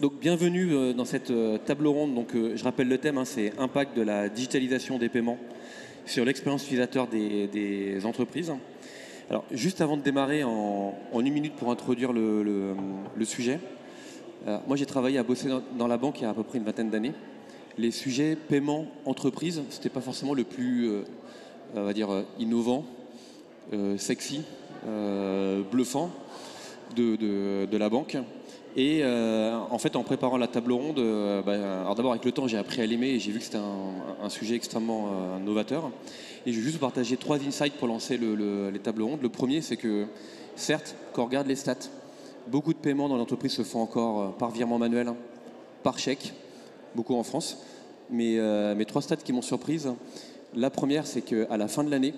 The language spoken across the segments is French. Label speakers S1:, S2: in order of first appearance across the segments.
S1: Donc bienvenue dans cette table ronde. Donc, je rappelle le thème, c'est impact de la digitalisation des paiements sur l'expérience utilisateur des entreprises. Alors juste avant de démarrer en une minute pour introduire le sujet, moi j'ai travaillé à bosser dans la banque il y a à peu près une vingtaine d'années. Les sujets paiement entreprise, c'était pas forcément le plus on va dire innovant, sexy, bluffant de la banque. Et en fait, en préparant la table ronde, alors d'abord avec le temps, j'ai appris à l'aimer et j'ai vu que c'était un sujet extrêmement novateur. Et je vais juste vous partager 3 insights pour lancer les tables rondes. Le premier, c'est que certes, quand on regarde les stats, beaucoup de paiements dans l'entreprise se font encore par virement manuel, par chèque, beaucoup en France. Mais 3 stats qui m'ont surprise. La première, c'est qu'à la fin de l'année,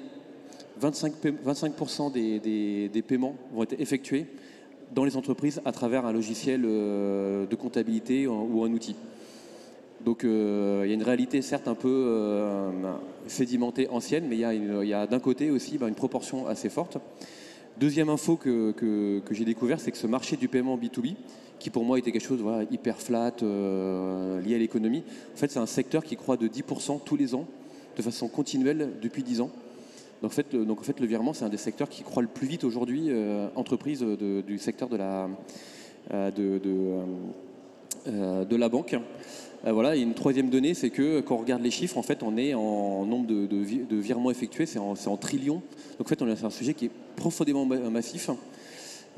S1: 25% des paiements vont être effectués dans les entreprises à travers un logiciel de comptabilité ou un outil. Donc il y a une réalité certes un peu sédimentée, ancienne, mais il y a d'un côté aussi une proportion assez forte. Deuxième info que j'ai découvert, c'est que ce marché du paiement B2B, qui pour moi était quelque chose hyper flat, lié à l'économie, en fait c'est un secteur qui croît de 10% tous les ans, de façon continuelle depuis 10 ans. Donc en fait, le virement, c'est un des secteurs qui croît le plus vite aujourd'hui, entreprise du secteur de la banque. Voilà, et une troisième donnée, c'est que quand on regarde les chiffres, en fait, on est en nombre de virements effectués, c'est en trillions. Donc en fait, c'est un sujet qui est profondément massif.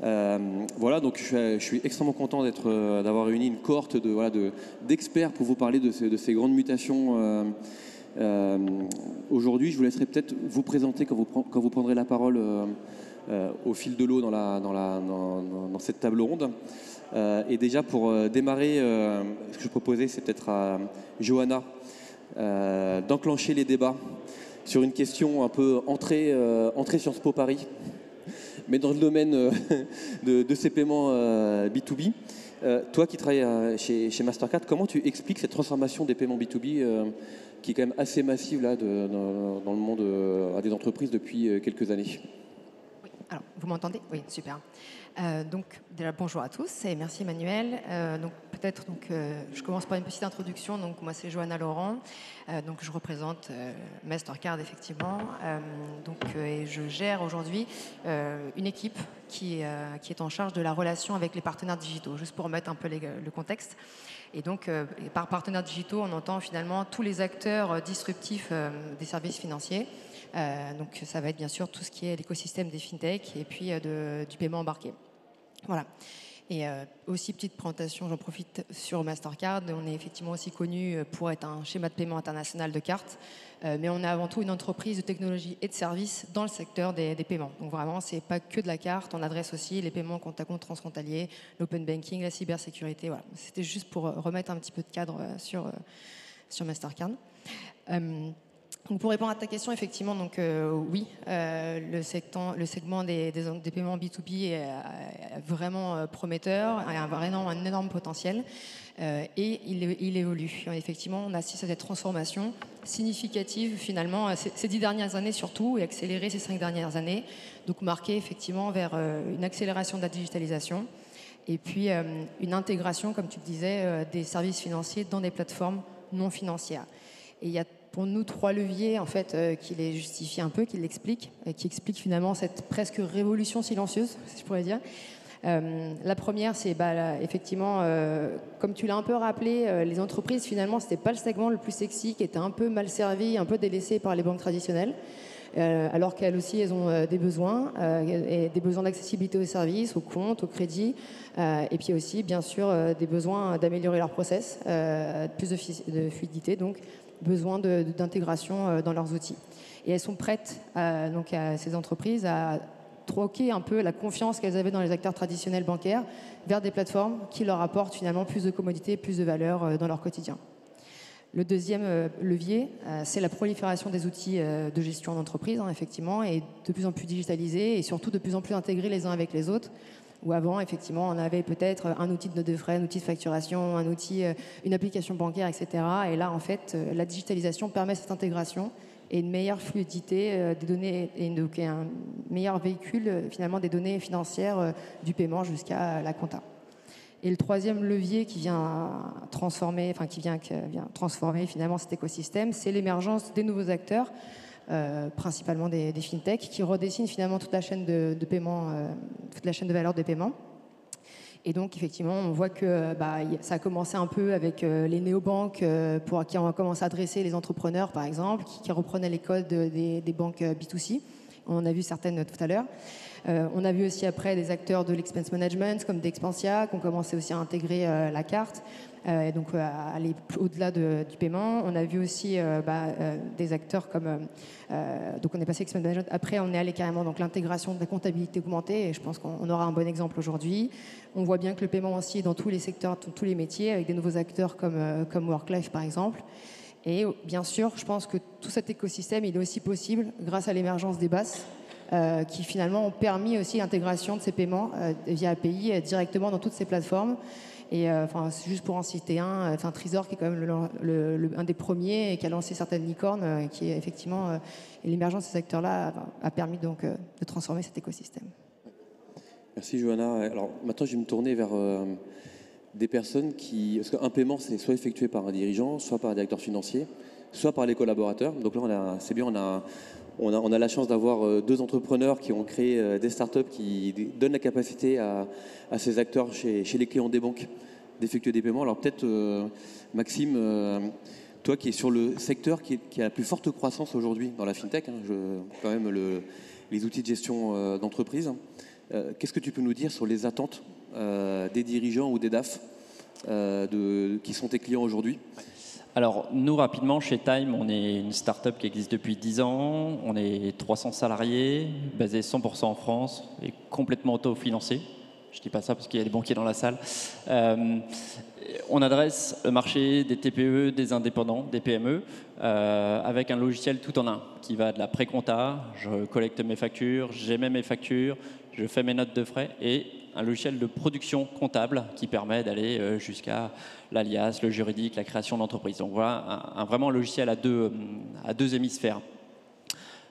S1: Voilà, donc je suis extrêmement content d'avoir réuni une cohorte d'experts pour vous parler de ces grandes mutations. Aujourd'hui, je vous laisserai peut-être vous présenter quand vous prendrez la parole au fil de l'eau dans cette table ronde. Et déjà pour démarrer, ce que je proposais, c'est peut-être à Johanna d'enclencher les débats sur une question un peu entrée Sciences Po Paris, mais dans le domaine de ces paiements B2B. Toi qui travailles chez Mastercard, comment tu expliques cette transformation des paiements B2B qui est quand même assez massive là, dans le monde des entreprises depuis quelques années?
S2: Oui. Alors, vous m'entendez? Oui, super. Donc, déjà, bonjour à tous et merci Emmanuel. Je commence par une petite introduction. Donc, moi, c'est Johanna Laurent. Donc, je représente Mastercard, effectivement. Et je gère aujourd'hui une équipe qui est en charge de la relation avec les partenaires digitaux, juste pour remettre un peu le contexte. Et donc, par partenaires digitaux, on entend finalement tous les acteurs disruptifs des services financiers. Donc, ça va être bien sûr tout ce qui est l'écosystème des fintech et puis du paiement embarqué. Voilà. Et aussi, petite présentation, j'en profite sur Mastercard. On est effectivement aussi connu pour être un schéma de paiement international de cartes. Mais on est avant tout une entreprise de technologie et de services dans le secteur des paiements. Donc vraiment, c'est pas que de la carte. On adresse aussi les paiements compte à compte transfrontaliers, l'open banking, la cybersécurité. Voilà. C'était juste pour remettre un petit peu de cadre sur Mastercard. Donc pour répondre à ta question, effectivement, oui, le segment des paiements B2B est vraiment prometteur, a vraiment un énorme potentiel et il évolue. Et effectivement, on assiste à des transformations significatives finalement ces 10 dernières années surtout et accélérées ces 5 dernières années, donc marquées effectivement vers une accélération de la digitalisation et puis une intégration, comme tu le disais, des services financiers dans des plateformes non financières. Et il y a pour nous 3 leviers en fait qui les justifient un peu, qui l'expliquent et qui expliquent finalement cette presque révolution silencieuse, si je pourrais dire. La première, c'est effectivement, comme tu l'as un peu rappelé, les entreprises finalement c'était pas le segment le plus sexy, qui était un peu mal servi, un peu délaissé par les banques traditionnelles. Alors qu'elles aussi, elles ont des besoins, et des besoins d'accessibilité aux services, aux comptes, au crédit, et puis aussi, bien sûr, des besoins d'améliorer leur process, plus de fluidité, donc besoin d'intégration dans leurs outils. Et elles sont prêtes, à ces entreprises, à troquer un peu la confiance qu'elles avaient dans les acteurs traditionnels bancaires vers des plateformes qui leur apportent finalement plus de commodité, plus de valeur dans leur quotidien. Le deuxième levier, c'est la prolifération des outils de gestion d'entreprise, effectivement, et de plus en plus digitalisés et surtout de plus en plus intégrés les uns avec les autres. Où avant, effectivement, on avait peut-être un outil de note de frais, un outil de facturation, un outil, une application bancaire, etc. Et là, en fait, la digitalisation permet cette intégration et une meilleure fluidité des données et donc un meilleur véhicule finalement des données financières du paiement jusqu'à la compta. Et le troisième levier qui vient transformer, finalement cet écosystème, c'est l'émergence des nouveaux acteurs, principalement des fintechs, qui redessinent finalement toute la chaîne de paiement, toute la chaîne de valeur des paiements. Et donc, effectivement, on voit que ça a commencé un peu avec les néobanques qui ont commencé à adresser les entrepreneurs, par exemple, qui reprenaient les codes des banques B2C. On en a vu certaines tout à l'heure. On a vu aussi après des acteurs de l'expense management, comme Dexpansia, qui ont commencé aussi à intégrer la carte, et donc à aller au-delà du paiement. On a vu aussi des acteurs comme... donc on est passé expense management. Après, on est allé carrément dans l'intégration de la comptabilité augmentée, et je pense qu'on aura un bon exemple aujourd'hui. On voit bien que le paiement aussi est dans tous les secteurs, dans tous les métiers, avec des nouveaux acteurs comme Worklife, par exemple. Et bien sûr, je pense que tout cet écosystème, il est aussi possible grâce à l'émergence des BaaS, qui finalement ont permis aussi l'intégration de ces paiements via API directement dans toutes ces plateformes. Et juste pour en citer un, Trésor qui est quand même un des premiers et qui a lancé certaines licornes, qui est effectivement l'émergence de ces secteurs-là a permis donc de transformer cet écosystème.
S1: Merci Johanna. Alors maintenant je vais me tourner vers des personnes parce qu'un paiement c'est soit effectué par un dirigeant, soit par un directeur financier, soit par les collaborateurs. Donc là c'est bien, on a la chance d'avoir deux entrepreneurs qui ont créé des startups qui donnent la capacité à ces acteurs chez les clients des banques d'effectuer des paiements. Alors peut-être, Maxime, toi qui es sur le secteur qui a la plus forte croissance aujourd'hui dans la FinTech, quand même les outils de gestion d'entreprise, qu'est-ce que tu peux nous dire sur les attentes des dirigeants ou des DAF qui sont tes clients aujourd'hui ?
S3: Alors, nous, rapidement, chez Time, on est une start-up qui existe depuis 10 ans. On est 300 salariés, basés 100% en France et complètement autofinancés. Je ne dis pas ça parce qu'il y a des banquiers dans la salle. On adresse le marché des TPE, des indépendants, des PME, avec un logiciel tout en un qui va de la pré-compta, je collecte mes factures, j'émets mes factures, je fais mes notes de frais, et un logiciel de production comptable qui permet d'aller jusqu'à l'alias, le juridique, la création d'entreprise. Donc voilà, vraiment un logiciel à deux hémisphères.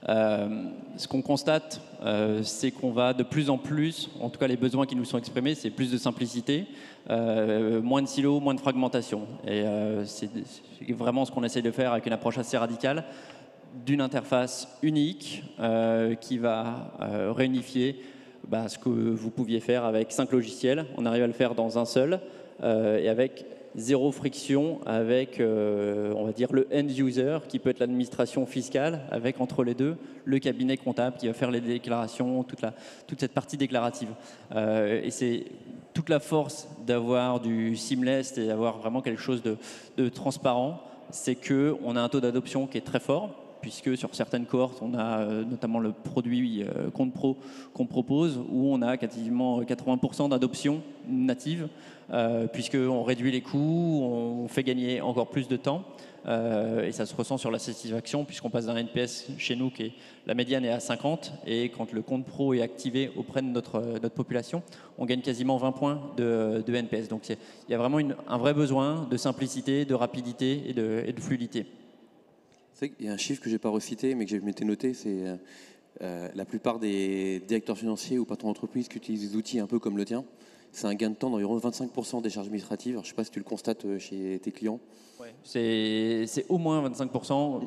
S3: Ce qu'on constate, c'est qu'on va de plus en plus, en tout cas les besoins qui nous sont exprimés, c'est plus de simplicité, moins de silos, moins de fragmentation. Et c'est vraiment ce qu'on essaie de faire avec une approche assez radicale, d'une interface unique qui va réunifier ce que vous pouviez faire avec 5 logiciels. On arrive à le faire dans un seul et avec zéro friction avec, on va dire, le end user qui peut être l'administration fiscale, avec entre les deux le cabinet comptable qui va faire les déclarations, toute cette partie déclarative. Et c'est toute la force d'avoir du seamless et d'avoir vraiment quelque chose de transparent, c'est qu'on a un taux d'adoption qui est très fort, puisque sur certaines cohortes, on a notamment le produit Compte Pro qu'on propose, où on a quasiment 80% d'adoption native, puisqu'on réduit les coûts, on fait gagner encore plus de temps, et ça se ressent sur la satisfaction, puisqu'on passe d'un NPS chez nous, la médiane est à 50, et quand le Compte Pro est activé auprès de notre population, on gagne quasiment 20 points de NPS. Donc il y a vraiment un vrai besoin de simplicité, de rapidité et de fluidité.
S1: Il y a un chiffre que je n'ai pas recité, mais que je m'étais noté, c'est la plupart des directeurs financiers ou patrons d'entreprise qui utilisent des outils un peu comme le tien, c'est un gain de temps d'environ 25% des charges administratives. Alors, je ne sais pas si tu le constates chez tes clients.
S3: Ouais. C'est au moins 25%.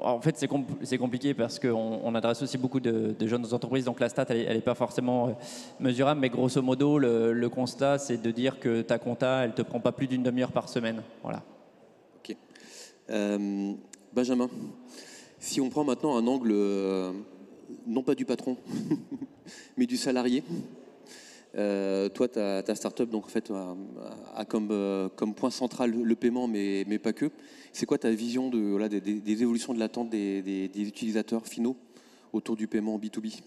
S3: En fait, c'est compliqué parce qu'on adresse aussi beaucoup de jeunes entreprises, donc la stat, elle n'est pas forcément mesurable, mais grosso modo, le constat, c'est de dire que ta compta, elle ne te prend pas plus d'une demi-heure par semaine. Voilà.
S1: Ok. Benjamin, si on prend maintenant un angle, non pas du patron, mais du salarié, toi, ta start-up donc, en fait, a comme point central le paiement, mais pas que. C'est quoi ta vision des évolutions de l'attente des utilisateurs finaux autour du paiement B2B ?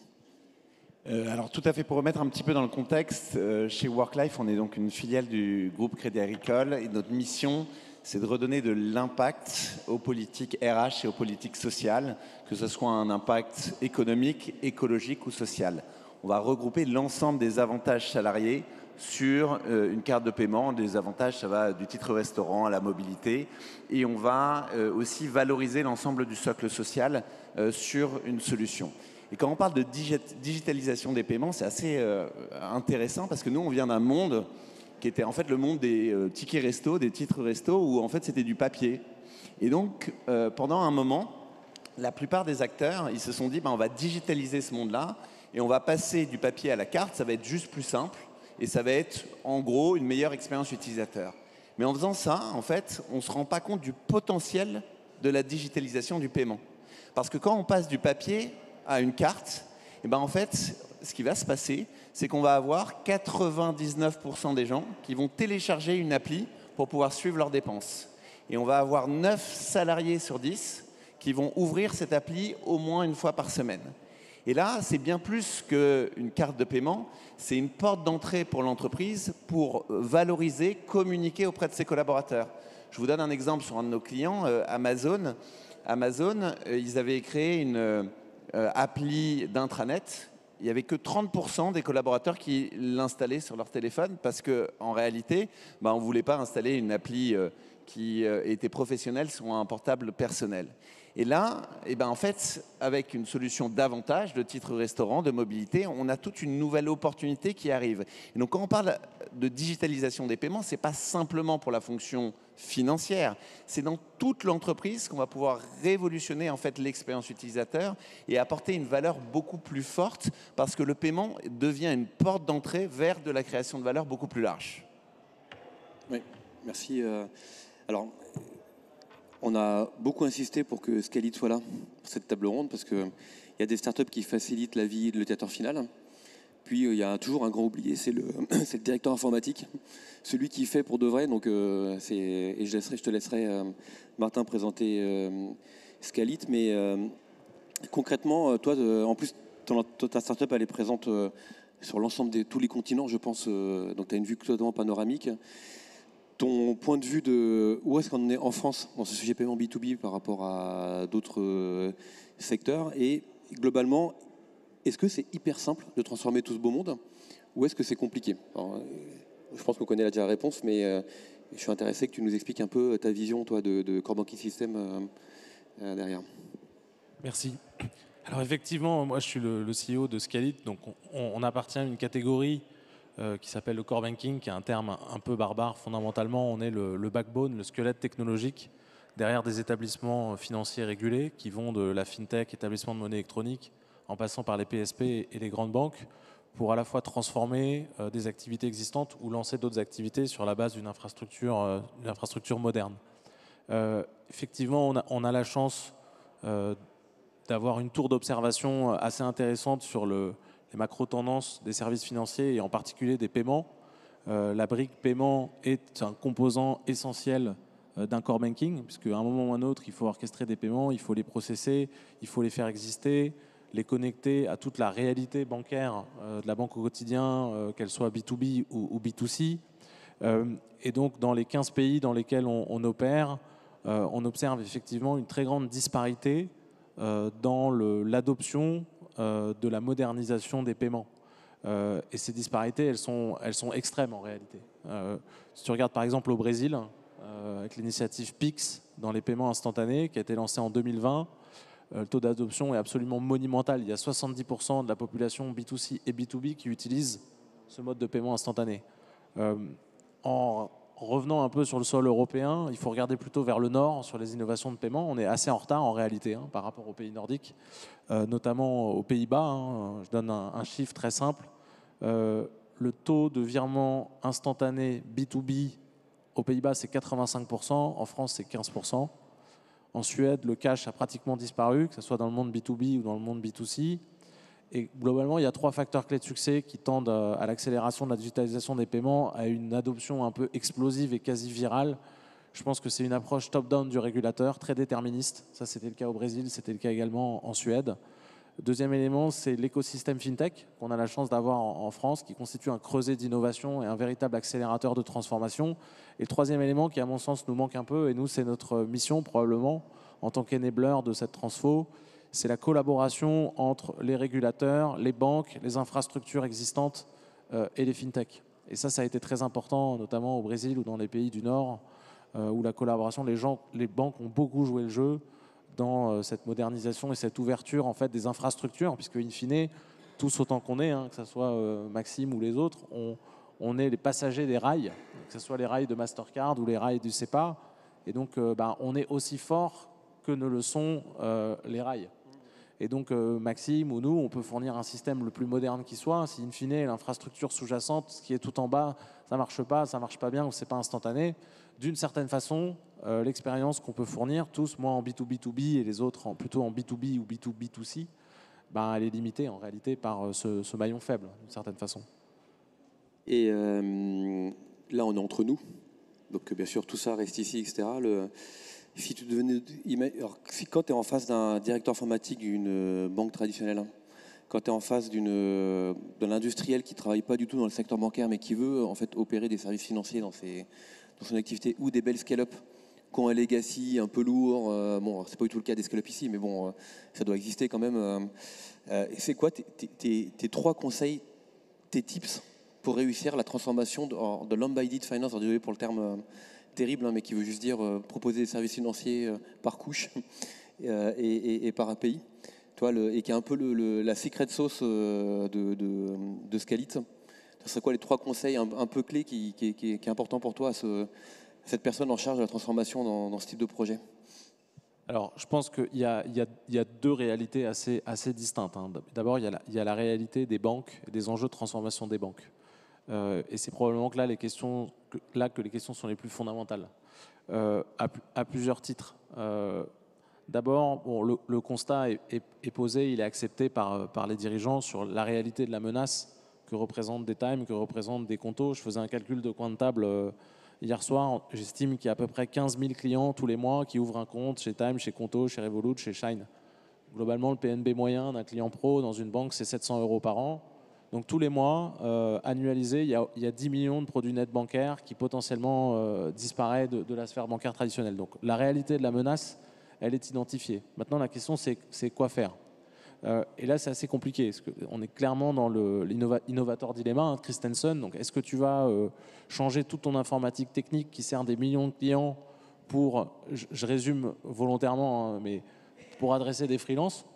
S4: Alors tout à fait, pour remettre un petit peu dans le contexte, chez Worklife, on est donc une filiale du groupe Crédit Agricole, et notre mission, c'est de redonner de l'impact aux politiques RH et aux politiques sociales, que ce soit un impact économique, écologique ou social. On va regrouper l'ensemble des avantages salariés sur une carte de paiement. Des avantages, ça va du titre restaurant à la mobilité. Et on va aussi valoriser l'ensemble du socle social sur une solution. Et quand on parle de digitalisation des paiements, c'est assez intéressant parce que nous, on vient d'un monde qui était en fait le monde des tickets resto, des titres resto, où en fait c'était du papier. Et donc, pendant un moment, la plupart des acteurs, ils se sont dit, on va digitaliser ce monde-là, et on va passer du papier à la carte, ça va être juste plus simple, et ça va être en gros une meilleure expérience utilisateur. Mais en faisant ça, en fait, on ne se rend pas compte du potentiel de la digitalisation du paiement. Parce que quand on passe du papier à une carte, en fait, ce qui va se passer, c'est qu'on va avoir 99% des gens qui vont télécharger une appli pour pouvoir suivre leurs dépenses. Et on va avoir 9 salariés sur 10 qui vont ouvrir cette appli au moins une fois par semaine. Et là, c'est bien plus qu'une carte de paiement, c'est une porte d'entrée pour l'entreprise pour valoriser, communiquer auprès de ses collaborateurs. Je vous donne un exemple sur un de nos clients, Amazon. Amazon, ils avaient créé une appli d'intranet. Il n'y avait que 30% des collaborateurs qui l'installaient sur leur téléphone parce qu'en réalité, on ne voulait pas installer une appli qui était professionnelle sur un portable personnel. Et là, en fait, avec une solution davantage de titres restaurants, de mobilité, on a toute une nouvelle opportunité qui arrive. Et donc, quand on parle de digitalisation des paiements, ce n'est pas simplement pour la fonction financière, c'est dans toute l'entreprise qu'on va pouvoir révolutionner en fait l'expérience utilisateur et apporter une valeur beaucoup plus forte parce que le paiement devient une porte d'entrée vers de la création de valeur beaucoup plus large.
S1: Oui, merci. Alors, on a beaucoup insisté pour que Scalit soit là pour cette table ronde parce qu'il y a des startups qui facilitent la vie de l'utilisateur final. Puis il y a toujours un grand oublié, c'est le directeur informatique, celui qui fait pour de vrai. Donc, et je te laisserai, Martin, présenter Scalit. Mais concrètement, toi, en plus, ta startup, elle est présente sur l'ensemble de tous les continents, je pense. Donc, tu as une vue totalement panoramique. Ton point de vue de où est-ce qu'on est en France dans ce sujet paiement B2B par rapport à d'autres secteurs et globalement, est-ce que c'est hyper simple de transformer tout ce beau monde ou est-ce que c'est compliqué? Alors, je pense qu'on connaît déjà la réponse, mais je suis intéressé que tu nous expliques un peu ta vision toi, de Core Banking System derrière.
S5: Merci. Alors effectivement, moi je suis le CEO de Scalit, donc on appartient à une catégorie qui s'appelle le core banking, qui est un terme un peu barbare. Fondamentalement, on est le backbone, le squelette technologique derrière des établissements financiers régulés qui vont de la fintech, établissement de monnaie électronique, en passant par les PSP et les grandes banques, pour à la fois transformer des activités existantes ou lancer d'autres activités sur la base d'une infrastructure moderne. Effectivement, on a la chance d'avoir une tour d'observation assez intéressante sur les macro-tendances des services financiers et en particulier des paiements. La brique paiement est un composant essentiel d'un core banking, puisqu'à un moment ou un autre, il faut orchestrer des paiements, il faut les processer, il faut les faire exister, les connecter à toute la réalité bancaire de la banque au quotidien, qu'elle soit B2B ou B2C. Et donc, dans les 15 pays dans lesquels on opère, on observe effectivement une très grande disparité dans l'adoption de la modernisation des paiements. Et ces disparités, elles sont extrêmes en réalité. Si tu regardes par exemple au Brésil, avec l'initiative Pix dans les paiements instantanés qui a été lancée en 2020, le taux d'adoption est absolument monumental. Il y a 70% de la population B2C et B2B qui utilisent ce mode de paiement instantané. En revenant un peu sur le sol européen, il faut regarder plutôt vers le nord sur les innovations de paiement. On est assez en retard en réalité par rapport aux pays nordiques, notamment aux Pays-Bas. Je donne un chiffre très simple. Le taux de virement instantané B2B aux Pays-Bas, c'est 85%. En France, c'est 15%. En Suède, le cash a pratiquement disparu, que ce soit dans le monde B2B ou dans le monde B2C. Et globalement, il y a 3 facteurs clés de succès qui tendent à l'accélération de la digitalisation des paiements, à une adoption un peu explosive et quasi virale. Je pense que c'est une approche top-down du régulateur, très déterministe. Ça, c'était le cas au Brésil, c'était le cas également en Suède. Deuxième élément, c'est l'écosystème FinTech qu'on a la chance d'avoir en France, qui constitue un creuset d'innovation et un véritable accélérateur de transformation. Et le troisième élément qui, à mon sens, nous manque un peu, et nous, c'est notre mission probablement, en tant qu'enabler de cette transfo, c'est la collaboration entre les régulateurs, les banques, les infrastructures existantes et les FinTech. Et ça a été très important, notamment au Brésil ou dans les pays du Nord, où la collaboration, les banques ont beaucoup joué le jeu dans cette modernisation et cette ouverture en fait, des infrastructures, puisque in fine, tous autant qu'on est, que ce soit Maxime ou les autres, on est les passagers des rails, que ce soit les rails de Mastercard ou les rails du SEPA. Et donc, on est aussi fort que ne le sont les rails. Et donc, Maxime ou nous, on peut fournir un système le plus moderne qui soit. Si, in fine, l'infrastructure sous-jacente, ce qui est tout en bas, ça marche pas bien ou c'est pas instantané, d'une certaine façon, l'expérience qu'on peut fournir, tous, moi en B2B2B et les autres plutôt en B2B ou B2B2C, elle est limitée en réalité par ce maillon faible, d'une certaine façon.
S1: Et là, on est entre nous. Donc, bien sûr, tout ça reste ici, etc. Si tu devenais, quand tu es en face d'un directeur informatique d'une banque traditionnelle, quand tu es en face d'un industriel qui ne travaille pas du tout dans le secteur bancaire, mais qui veut en fait opérer des services financiers dans son activité, ou des belles scale-up qui ont un legacy un peu lourd, bon, c'est pas du tout le cas des scale-up ici, mais bon, ça doit exister quand même. C'est quoi tes 3 conseils, tes tips pour réussir la transformation de l'embedded finance, désolé pour le terme terrible, mais qui veut juste dire proposer des services financiers par couche et par API, et qui est un peu la secret sauce de Scalit. Ce serait quoi les 3 conseils un peu clés qui est important pour toi à cette personne en charge de la transformation dans ce type de projet?
S5: Alors, je pense qu'il y a 2 réalités assez distinctes. D'abord, il y a la réalité des banques et des enjeux de transformation des banques. Et c'est probablement que là que les questions sont les plus fondamentales, à plusieurs titres. D'abord, le constat est posé, il est accepté par les dirigeants sur la réalité de la menace que représentent des Time, que représentent des Conto. Je faisais un calcul de coin de table hier soir. J'estime qu'il y a à peu près 15 000 clients tous les mois qui ouvrent un compte chez Time, chez Conto, chez Revolut, chez Shine. Globalement, le PNB moyen d'un client pro dans une banque, c'est 700 € par an. Donc tous les mois, annualisés, il y a 10 millions de produits nets bancaires qui potentiellement disparaissent de la sphère bancaire traditionnelle. Donc la réalité de la menace, elle est identifiée. Maintenant, la question, c'est quoi faire. Et là, c'est assez compliqué, parce qu'on est clairement dans l'innovateur dilemma, de Christensen. Donc est-ce que tu vas changer toute ton informatique technique qui sert des millions de clients pour, je résume volontairement, mais pour adresser des freelances?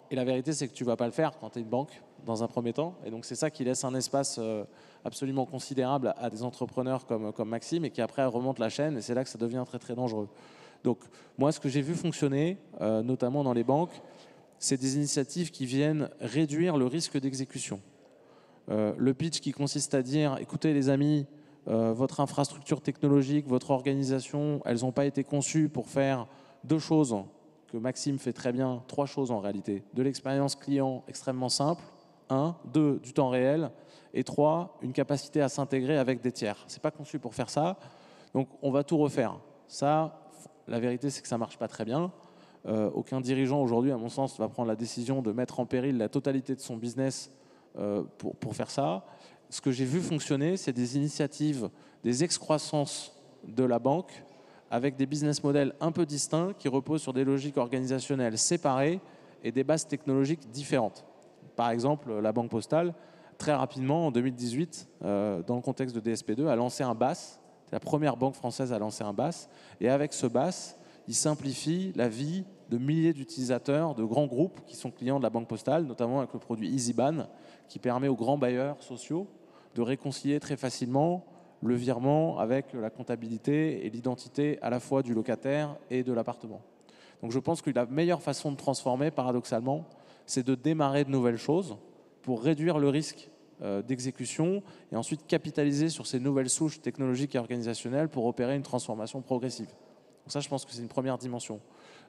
S5: Et la vérité, c'est que tu ne vas pas le faire quand tu es une banque, dans un premier temps. Et donc, c'est ça qui laisse un espace absolument considérable à des entrepreneurs comme Maxime et qui après remontent la chaîne. Et c'est là que ça devient très, très dangereux. Donc, moi, ce que j'ai vu fonctionner, notamment dans les banques, c'est des initiatives qui viennent réduire le risque d'exécution. Le pitch qui consiste à dire, écoutez les amis, votre infrastructure technologique, votre organisation, elles n'ont pas été conçues pour faire 2 choses que Maxime fait très bien, 3 choses en réalité. De l'expérience client extrêmement simple, 1, 2, du temps réel, et 3, une capacité à s'intégrer avec des tiers. Ce n'est pas conçu pour faire ça, donc on va tout refaire. Ça, la vérité, c'est que ça ne marche pas très bien. Aucun dirigeant aujourd'hui, à mon sens, va prendre la décision de mettre en péril la totalité de son business pour faire ça. Ce que j'ai vu fonctionner, c'est des initiatives, des excroissances de la banque avec des business models un peu distincts qui reposent sur des logiques organisationnelles séparées et des bases technologiques différentes. Par exemple, la Banque Postale, très rapidement, en 2018, dans le contexte de DSP2, a lancé un BaaS. C'est la première banque française à lancer un BaaS. Et avec ce BaaS, il simplifie la vie de milliers d'utilisateurs de grands groupes qui sont clients de la Banque Postale, notamment avec le produit EasyBan, qui permet aux grands bailleurs sociaux de réconcilier très facilement le virement avec la comptabilité et l'identité à la fois du locataire et de l'appartement. Donc je pense que la meilleure façon de transformer, paradoxalement, c'est de démarrer de nouvelles choses pour réduire le risque d'exécution et ensuite capitaliser sur ces nouvelles souches technologiques et organisationnelles pour opérer une transformation progressive. Donc ça, je pense que c'est une première dimension.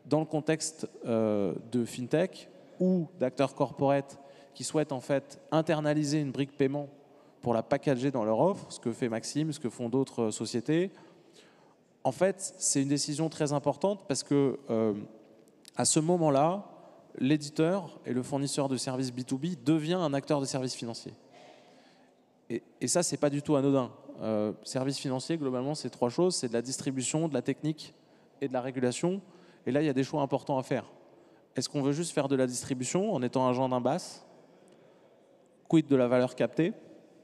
S5: Dans le contexte de FinTech ou d'acteurs corporate qui souhaitent en fait internaliser une brique paiement pour la packager dans leur offre, ce que fait Maxime, ce que font d'autres sociétés, en fait, c'est une décision très importante parce que à ce moment-là, l'éditeur et le fournisseur de services B2B devient un acteur de services financiers. Et ça, c'est pas du tout anodin. Services financiers, globalement, c'est 3 choses. C'est de la distribution, de la technique et de la régulation. Et là, il y a des choix importants à faire. Est-ce qu'on veut juste faire de la distribution en étant agent d'un BaaS? Quid de la valeur captée?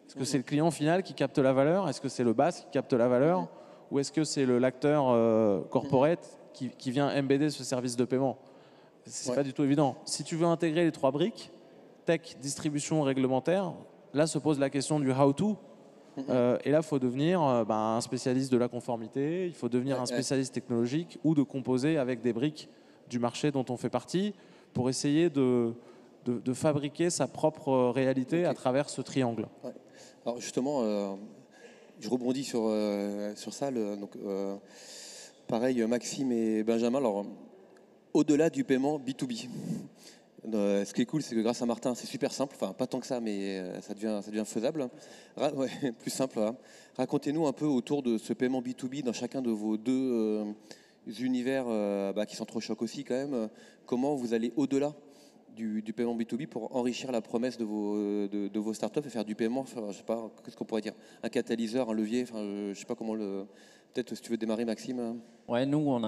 S5: Est-ce que c'est le client final qui capte la valeur? Est-ce que c'est le BaaS qui capte la valeur? Ou est-ce que c'est l'acteur corporate qui vient embedder ce service de paiement? C'est pas du tout évident. Si tu veux intégrer les 3 briques, tech, distribution, réglementaire, là se pose la question du how-to. Et là, il faut devenir un spécialiste de la conformité, il faut devenir un spécialiste technologique ou de composer avec des briques du marché dont on fait partie pour essayer de fabriquer sa propre réalité à travers ce triangle.
S1: Ouais. Alors justement, je rebondis sur ça. Pareil, Maxime et Benjamin, alors, au-delà du paiement B2B, ce qui est cool, c'est que grâce à Martin, c'est super simple. Enfin, pas tant que ça, mais ça devient faisable. Plus simple. Voilà. Racontez-nous un peu autour de ce paiement B2B dans chacun de vos deux univers qui s'entrechoquent aussi quand même. Comment vous allez au-delà du paiement B2B pour enrichir la promesse de vos startups et faire du paiement, je sais pas, qu'est-ce qu'on pourrait dire, un catalyseur, un levier, je sais pas comment le... Peut-être si tu veux démarrer, Maxime.
S3: Ouais, nous,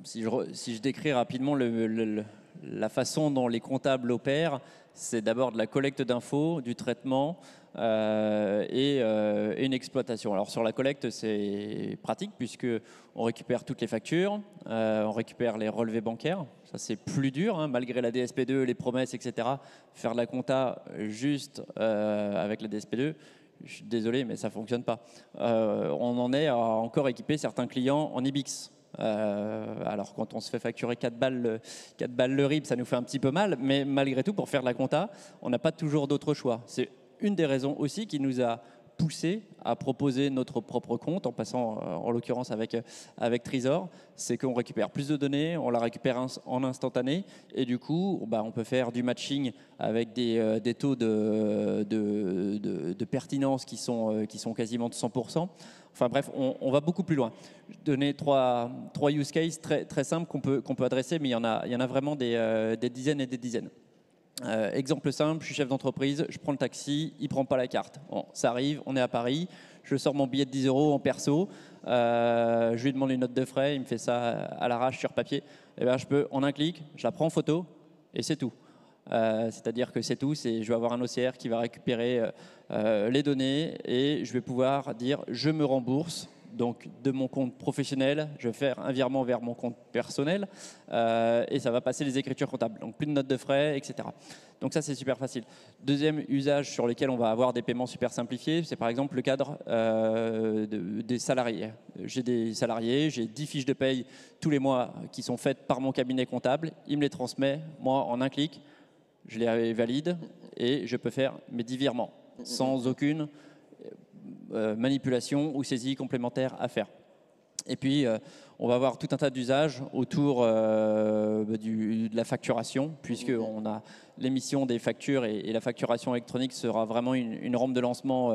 S3: si je décris rapidement la façon dont les comptables opèrent, c'est d'abord de la collecte d'infos, du traitement et une exploitation. Alors sur la collecte, c'est pratique puisque on récupère toutes les factures, on récupère les relevés bancaires. Ça, c'est plus dur, hein, malgré la DSP2, les promesses, etc. Faire de la compta juste avec la DSP2, je suis désolé, mais ça ne fonctionne pas. On en est à encore équiper certains clients en IBIX. Alors quand on se fait facturer 4 balles le RIB, ça nous fait un petit peu mal, mais malgré tout, pour faire de la compta, on n'a pas toujours d'autre choix. C'est une des raisons aussi qui nous a poussé à proposer notre propre compte, en passant en l'occurrence avec Trésor, c'est qu'on récupère plus de données, on la récupère en instantané, et du coup, on peut faire du matching avec des taux de pertinence qui sont quasiment de 100%. Enfin bref, on va beaucoup plus loin. Je vais donner trois use cases très, très simples qu'on peut adresser, mais il y en a vraiment des dizaines et des dizaines. Exemple simple, je suis chef d'entreprise, je prends le taxi, il ne prend pas la carte. Bon, ça arrive, on est à Paris, je sors mon billet de 10 € en perso, je lui demande une note de frais, il me fait ça à l'arrache sur papier. Et bien, je peux, en un clic, je la prends en photo et c'est tout. C'est-à-dire que c'est tout, je vais avoir un OCR qui va récupérer les données et je vais pouvoir dire je me rembourse. Donc de mon compte professionnel, je vais faire un virement vers mon compte personnel et ça va passer les écritures comptables. Donc plus de notes de frais, etc. Donc ça, c'est super facile. Deuxième usage sur lequel on va avoir des paiements super simplifiés, c'est par exemple le cadre des salariés. J'ai des salariés, j'ai 10 fiches de paye tous les mois qui sont faites par mon cabinet comptable. Il me les transmet, moi, en un clic, je les valide et je peux faire mes 10 virements sans aucune manipulation ou saisie complémentaire à faire. Et puis, on va avoir tout un tas d'usages autour de la facturation, puisqu'on a l'émission des factures et la facturation électronique sera vraiment une rampe de lancement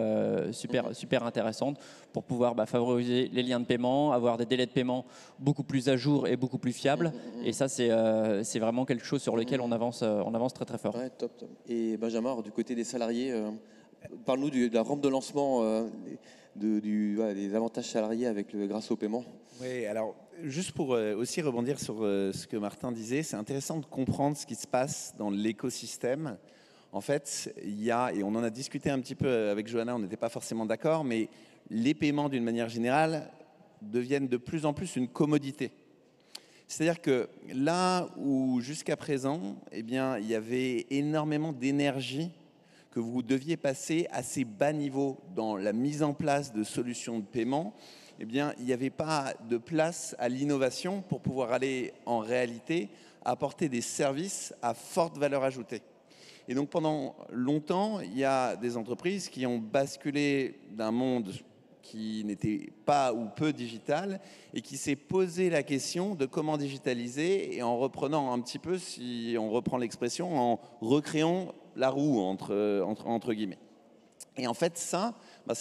S3: super intéressante pour pouvoir favoriser les liens de paiement, avoir des délais de paiement beaucoup plus à jour et beaucoup plus fiables. Et ça, c'est vraiment quelque chose sur lequel on avance très très fort.
S1: Ouais, top. Et Benjamin, du côté des salariés, parle-nous de la rampe de lancement des avantages salariés grâce au paiement.
S4: Oui, alors juste pour aussi rebondir sur ce que Martin disait, c'est intéressant de comprendre ce qui se passe dans l'écosystème. En fait, il y a, et on en a discuté un petit peu avec Johanna, on n'était pas forcément d'accord, mais les paiements d'une manière générale deviennent de plus en plus une commodité. C'est-à-dire que là où jusqu'à présent, il y avait énormément d'énergie que vous deviez passer à ces bas niveaux dans la mise en place de solutions de paiement, il n'y avait pas de place à l'innovation pour pouvoir aller en réalité apporter des services à forte valeur ajoutée. Et donc pendant longtemps, il y a des entreprises qui ont basculé d'un monde qui n'était pas ou peu digital et qui s'est posé la question de comment digitaliser, et en reprenant un petit peu, si on reprend l'expression, en recréant la roue entre guillemets. Et en fait, ça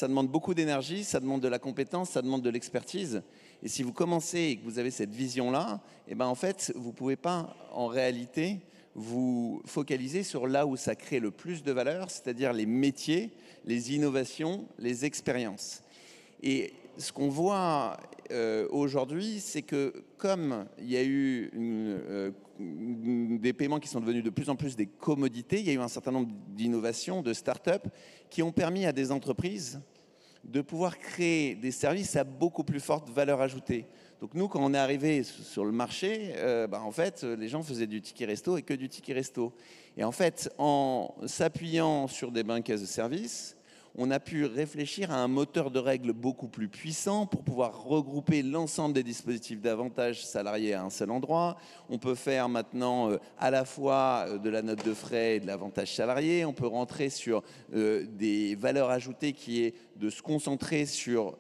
S4: demande beaucoup d'énergie, ça demande de la compétence, ça demande de l'expertise. Et si vous commencez et que vous avez cette vision-là, en fait, vous ne pouvez pas en réalité vous focaliser sur là où ça crée le plus de valeur, c'est-à-dire les métiers, les innovations, les expériences. Et ce qu'on voit aujourd'hui, c'est que comme il y a eu des paiements qui sont devenus de plus en plus des commodités, il y a eu un certain nombre d'innovations, de start-up qui ont permis à des entreprises de pouvoir créer des services à beaucoup plus forte valeur ajoutée. Donc nous, quand on est arrivé sur le marché, en fait, les gens faisaient du ticket resto et que du ticket resto. Et en fait, en s'appuyant sur des banques as a service, on a pu réfléchir à un moteur de règles beaucoup plus puissant pour pouvoir regrouper l'ensemble des dispositifs d'avantages salariés à un seul endroit. On peut faire maintenant à la fois de la note de frais et de l'avantage salarié. On peut rentrer sur des valeurs ajoutées qui est de se concentrer sur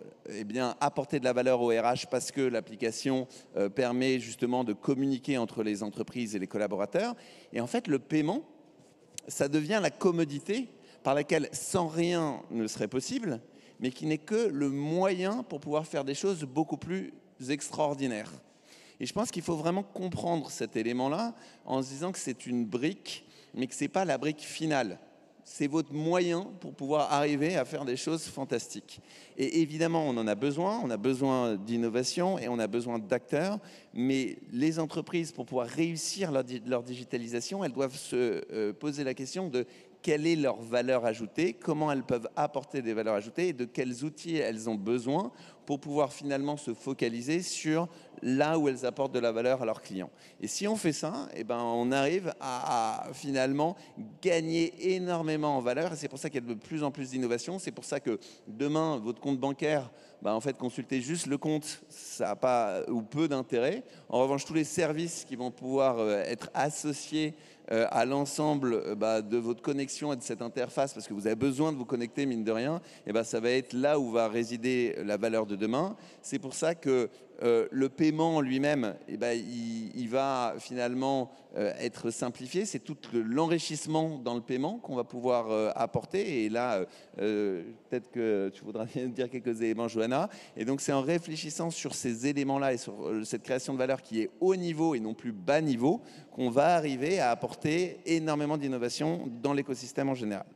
S4: apporter de la valeur au RH parce que l'application permet justement de communiquer entre les entreprises et les collaborateurs. Et en fait, le paiement, ça devient la commodité par laquelle sans rien ne serait possible, mais qui n'est que le moyen pour pouvoir faire des choses beaucoup plus extraordinaires. Et je pense qu'il faut vraiment comprendre cet élément-là en se disant que c'est une brique, mais que ce n'est pas la brique finale. C'est votre moyen pour pouvoir arriver à faire des choses fantastiques. Et évidemment, on en a besoin d'innovation et on a besoin d'acteurs, mais les entreprises, pour pouvoir réussir leur digitalisation, elles doivent se poser la question de quelle est leur valeur ajoutée, comment elles peuvent apporter des valeurs ajoutées et de quels outils elles ont besoin pour pouvoir finalement se focaliser sur là où elles apportent de la valeur à leurs clients. Et si on fait ça, on arrive à finalement gagner énormément en valeur. Et c'est pour ça qu'il y a de plus en plus d'innovation. C'est pour ça que demain, votre compte bancaire, en fait, consulter juste le compte, ça n'a pas ou peu d'intérêt. En revanche, tous les services qui vont pouvoir être associés à l'ensemble de votre connexion et de cette interface, parce que vous avez besoin de vous connecter, mine de rien, ça va être là où va résider la valeur de demain. C'est pour ça que le paiement lui-même, il va finalement être simplifié. C'est tout l'enrichissement dans le paiement qu'on va pouvoir apporter. Et là, peut-être que tu voudras dire quelques éléments, Johanna. Et donc, c'est en réfléchissant sur ces éléments-là et sur cette création de valeur qui est haut niveau et non plus bas niveau qu'on va arriver à apporter énormément d'innovation dans l'écosystème en général.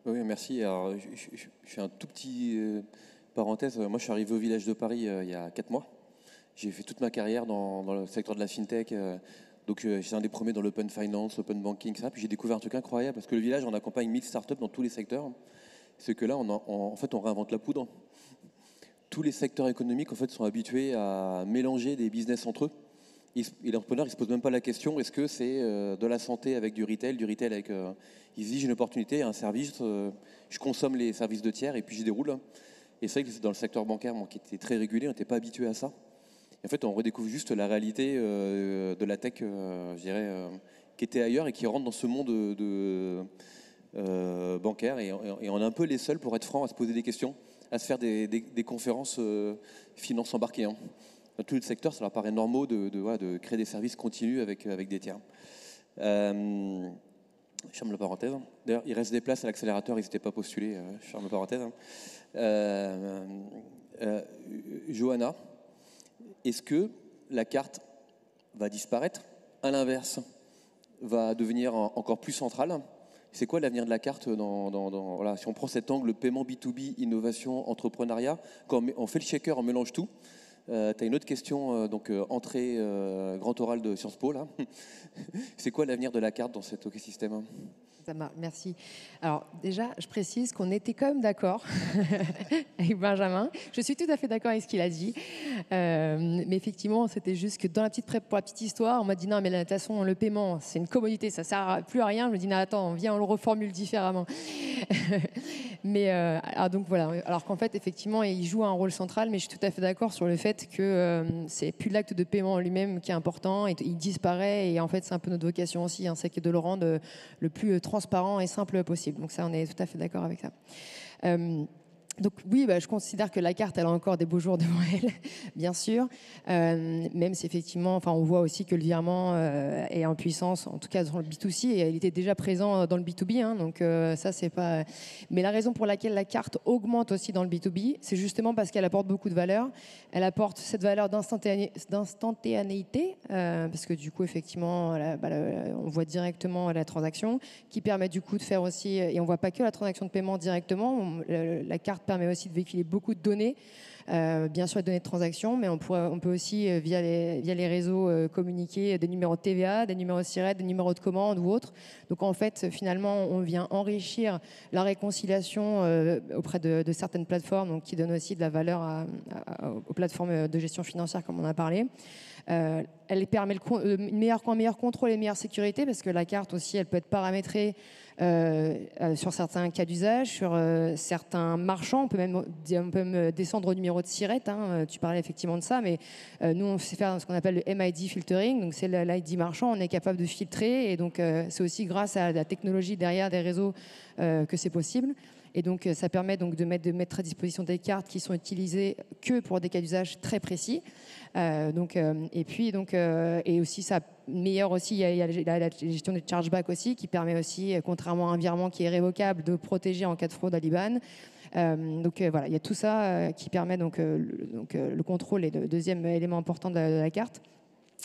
S1: Oui, merci. Alors, je fais un tout petit parenthèse. Moi, je suis arrivé au Village de Paris il y a 4 mois. J'ai fait toute ma carrière dans le secteur de la fintech. Donc, j'étais un des premiers dans l'open finance, l'open banking, ça. Puis j'ai découvert un truc incroyable parce que le Village, on accompagne 1000 startups dans tous les secteurs. C'est que là, en fait, on réinvente la poudre. Tous les secteurs économiques, en fait, sont habitués à mélanger des business entre eux. Et l'entrepreneur, il ne se pose même pas la question, est-ce que c'est de la santé avec du retail avec... il se dit, j'ai une opportunité, un service, je consomme les services de tiers et puis j'y déroule. Et c'est vrai que dans le secteur bancaire, qui était très régulé, on n'était pas habitué à ça. Et en fait, on redécouvre juste la réalité de la tech, je dirais, qui était ailleurs et qui rentre dans ce monde bancaire. Et on est un peu les seuls, pour être franc, à se poser des questions, à se faire des conférences finance embarquées. Dans tout le secteur, ça leur paraît normaux de créer des services continus avec des tiers. Je ferme la parenthèse. D'ailleurs, il reste des places à l'accélérateur, ils n'étaient pas postulés. Je ferme la parenthèse. Johanna, est-ce que la carte va disparaître? À l'inverse, va devenir encore plus centrale? C'est quoi l'avenir de la carte voilà, si on prend cet angle paiement B2B, innovation, entrepreneuriat, quand on fait le shaker, on mélange tout. Tu as une autre question, entrée grand oral de Sciences Po, là. C'est quoi l'avenir de la carte dans cet écosystème?
S2: Merci. Alors déjà, je précise qu'on était quand même d'accord avec Benjamin. Je suis tout à fait d'accord avec ce qu'il a dit. Mais effectivement, c'était juste que dans la petite pour la petite histoire, on m'a dit non, mais de toute façon, le paiement, c'est une commodité, ça ne sert plus à rien. Je me dis non, attends, viens, on le reformule différemment. Mais donc voilà. Alors qu'en fait, effectivement, il joue un rôle central, mais je suis tout à fait d'accord sur le fait que c'est plus l'acte de paiement en lui-même qui est important, et il disparaît. Et en fait, c'est un peu notre vocation aussi, c'est de le rendre le plus transparent et simple possible. Donc ça, on est tout à fait d'accord avec ça. Donc oui, je considère que la carte, elle a encore des beaux jours devant elle, bien sûr. Même si effectivement, on voit aussi que le virement est en puissance, en tout cas dans le B2C, et il était déjà présent dans le B2B. Donc ça, c'est pas. Mais la raison pour laquelle la carte augmente aussi dans le B2B, c'est justement parce qu'elle apporte beaucoup de valeur. Elle apporte cette valeur d'instantanéité, parce que du coup, effectivement, on voit directement la transaction, qui permet du coup de faire aussi, et on voit pas que la transaction de paiement directement. La carte permet aussi de véhiculer beaucoup de données. Bien sûr, les données de transaction, mais on peut aussi, via les réseaux, communiquer des numéros de TVA, des numéros de SIRET, des numéros de commande ou autres. Donc, en fait, finalement, on vient enrichir la réconciliation auprès de certaines plateformes, donc, qui donnent aussi de la valeur aux plateformes de gestion financière, comme on a parlé. Elle permet un meilleur contrôle et une meilleure sécurité, parce que la carte aussi, elle peut être paramétrée sur certains cas d'usage, sur certains marchands. On peut même descendre au numéro de SIRET. Tu parlais effectivement de ça, mais nous, on sait faire ce qu'on appelle le MID filtering. Donc, c'est l'ID marchand. On est capable de filtrer. Et donc, c'est aussi grâce à la technologie derrière des réseaux que c'est possible. Et donc, ça permet donc de mettre à disposition des cartes qui sont utilisées que pour des cas d'usage très précis. Et aussi, ça meilleur aussi, il y a la gestion des chargebacks aussi, qui permet aussi, contrairement à un virement qui est révocable, de protéger en cas de fraude à l'IBAN. Voilà, il y a tout ça qui permet le contrôle est le deuxième élément important de la carte.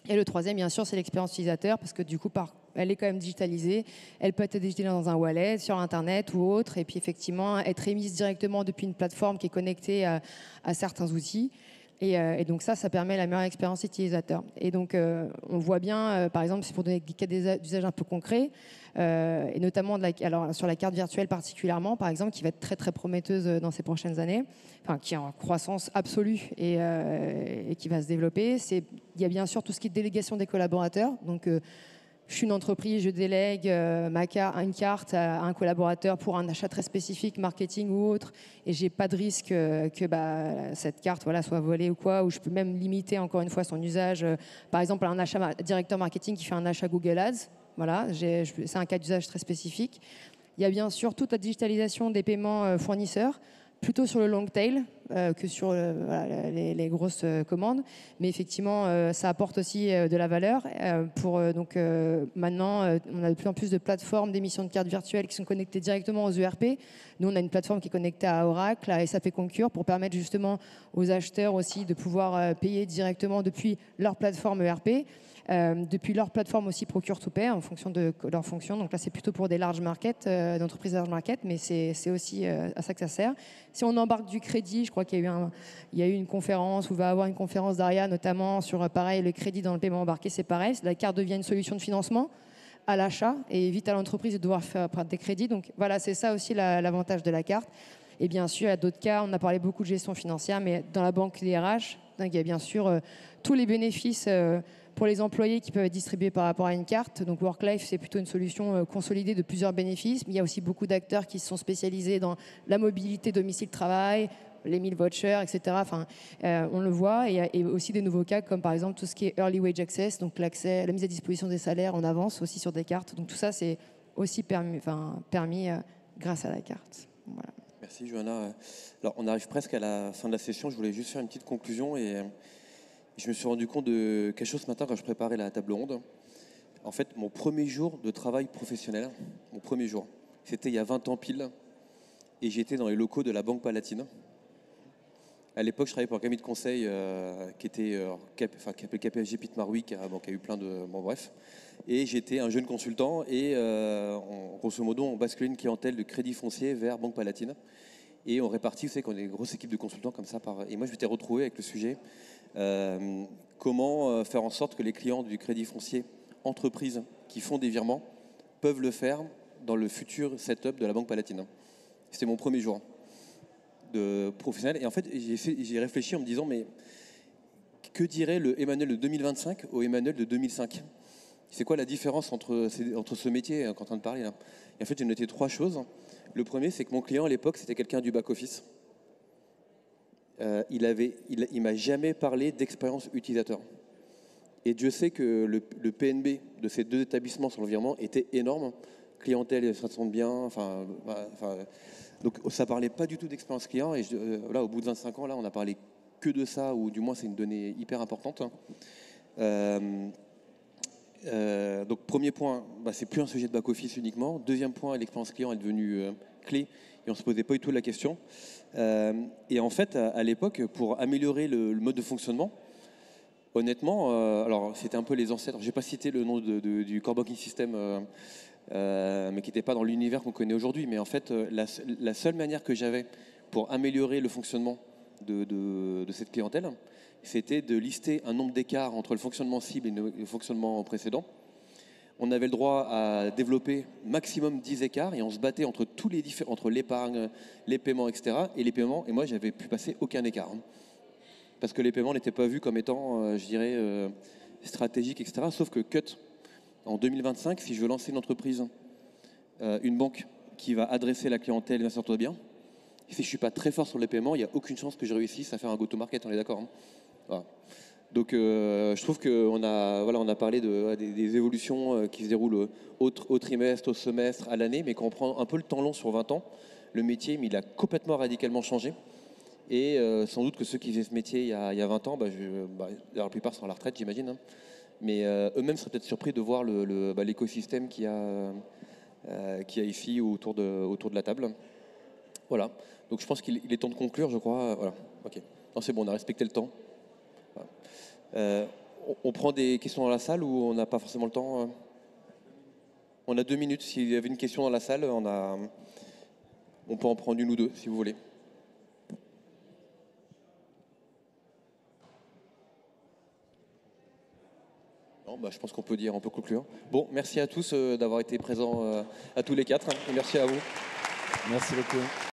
S2: Et le troisième, bien sûr, c'est l'expérience utilisateur, parce que du coup, elle est quand même digitalisée. Elle peut être digitalisée dans un wallet, sur Internet ou autre, et puis effectivement, être émise directement depuis une plateforme qui est connectée à certains outils. Et donc ça permet la meilleure expérience utilisateur. Et donc, on voit bien, par exemple, c'est pour donner des cas d'usage un peu concrets, et notamment alors, sur la carte virtuelle particulièrement, par exemple, qui va être très, très prometteuse dans ces prochaines années, enfin, qui est en croissance absolue et qui va se développer. Il y a bien sûr tout ce qui est délégation des collaborateurs. Donc, je suis une entreprise, je délègue une carte à un collaborateur pour un achat très spécifique, marketing ou autre, et j'ai pas de risque que cette carte soit volée ou quoi, ou je peux même limiter encore une fois son usage. Par exemple, un directeur marketing qui fait un achat Google Ads, voilà, c'est un cas d'usage très spécifique. Il y a bien sûr toute la digitalisation des paiements fournisseurs, plutôt sur le long tail que sur les grosses commandes. Mais effectivement, ça apporte aussi de la valeur. Maintenant, on a de plus en plus de plateformes d'émission de cartes virtuelles qui sont connectées directement aux ERP. Nous, on a une plateforme qui est connectée à Oracle, à SAP Concur, pour permettre justement aux acheteurs aussi de pouvoir payer directement depuis leur plateforme ERP. Depuis leur plateforme aussi Procure to Pay en fonction de leur fonction. Donc là, c'est plutôt pour des large markets, d'entreprises large market, mais c'est aussi à ça que ça sert. Si on embarque du crédit, je crois qu'il y a eu une conférence, ou va avoir une conférence d'Aria notamment sur, pareil, le crédit dans le paiement embarqué, c'est pareil. La carte devient une solution de financement à l'achat et évite à l'entreprise de devoir faire prendre des crédits. Donc voilà, c'est ça aussi l'avantage de la carte. Et bien sûr, il y a d'autres cas, on a parlé beaucoup de gestion financière, mais dans la banque DRH, il y a bien sûr tous les bénéfices pour les employés qui peuvent être distribués par rapport à une carte. Donc Worklife, c'est plutôt une solution consolidée de plusieurs bénéfices. Mais il y a aussi beaucoup d'acteurs qui se sont spécialisés dans la mobilité domicile-travail, les 1000 vouchers, etc. Enfin, on le voit. Et il y a aussi des nouveaux cas, comme par exemple tout ce qui est Early Wage Access, donc la mise à disposition des salaires en avance aussi sur des cartes. Donc tout ça, c'est aussi permis grâce à la carte. Voilà.
S1: Merci Johanna. Alors on arrive presque à la fin de la session. Je voulais juste faire une petite conclusion et je me suis rendu compte de quelque chose ce matin quand je préparais la table ronde. En fait, mon premier jour de travail professionnel, mon premier jour, c'était il y a 20 ans pile, et j'étais dans les locaux de la Banque Palatine. À l'époque, je travaillais pour un cabinet de conseil qui s'appelait KPMG Pitt Marwick, qui a eu plein de... Bon, bref. Et j'étais un jeune consultant et, grosso modo, on basculait une clientèle de crédit foncier vers Banque Palatine. Et on répartit, vous savez, qu'on a des grosses équipes de consultants comme ça. Et moi, je m'étais retrouvé avec le sujet comment faire en sorte que les clients du crédit foncier, entreprises qui font des virements, peuvent le faire dans le futur setup de la Banque Palatine. C'était mon premier jour de professionnel. Et en fait, j'ai réfléchi en me disant, mais que dirait le Emmanuel de 2025 au Emmanuel de 2005 ? C'est quoi la différence entre ce métier qu'on est en train de parler là ? Et en fait, j'ai noté 3 choses. Le premier, c'est que mon client à l'époque, c'était quelqu'un du back-office. Il m'a jamais parlé d'expérience utilisateur. Et Dieu sait que le PNB de ces 2 établissements sur le virement était énorme. Clientèle, ça sent bien. Donc ça parlait pas du tout d'expérience client. Et là, au bout de 25 ans, là, on a parlé que de ça, ou du moins c'est une donnée hyper importante. Donc premier point, c'est plus un sujet de back-office uniquement. Deuxième point, l'expérience client est devenue clé et on ne se posait pas du tout la question. Et en fait, à l'époque, pour améliorer le mode de fonctionnement, honnêtement, alors c'était un peu les ancêtres. Je n'ai pas cité le nom du core banking system, mais qui n'était pas dans l'univers qu'on connaît aujourd'hui. Mais en fait, la seule manière que j'avais pour améliorer le fonctionnement de cette clientèle, c'était de lister un nombre d'écarts entre le fonctionnement cible et le fonctionnement précédent. On avait le droit à développer maximum 10 écarts et on se battait entre tous les entre l'épargne, les paiements, etc. Et les paiements, et moi, j'avais pu passer aucun écart. Parce que les paiements n'étaient pas vus comme étant, je dirais, stratégiques, etc. Sauf que cut, en 2025, si je veux lancer une entreprise, une banque qui va adresser la clientèle investisseur de biens, si je ne suis pas très fort sur les paiements, il n'y a aucune chance que je réussisse à faire un go-to-market, on est d'accord, hein. Voilà. Donc je trouve qu'on a, voilà, on a parlé des évolutions qui se déroulent au trimestre, au semestre, à l'année, mais quand on prend un peu le temps long sur 20 ans, le métier, il a complètement radicalement changé. Et sans doute que ceux qui faisaient ce métier il y a 20 ans, la plupart sont à la retraite, j'imagine, hein. Mais eux-mêmes seraient peut-être surpris de voir l'écosystème qu'il y a ici autour de la table. Voilà. Donc je pense qu'il est temps de conclure, je crois. Voilà. Ok. Non, c'est bon, on a respecté le temps. Voilà. On prend des questions dans la salle ou on n'a pas forcément le temps? On a 2 minutes. S'il y avait une question dans la salle, on peut en prendre une ou deux, si vous voulez. Non, je pense qu'on peut conclure. Bon, merci à tous d'avoir été présents, à tous les 4, et merci à vous.
S4: Merci beaucoup.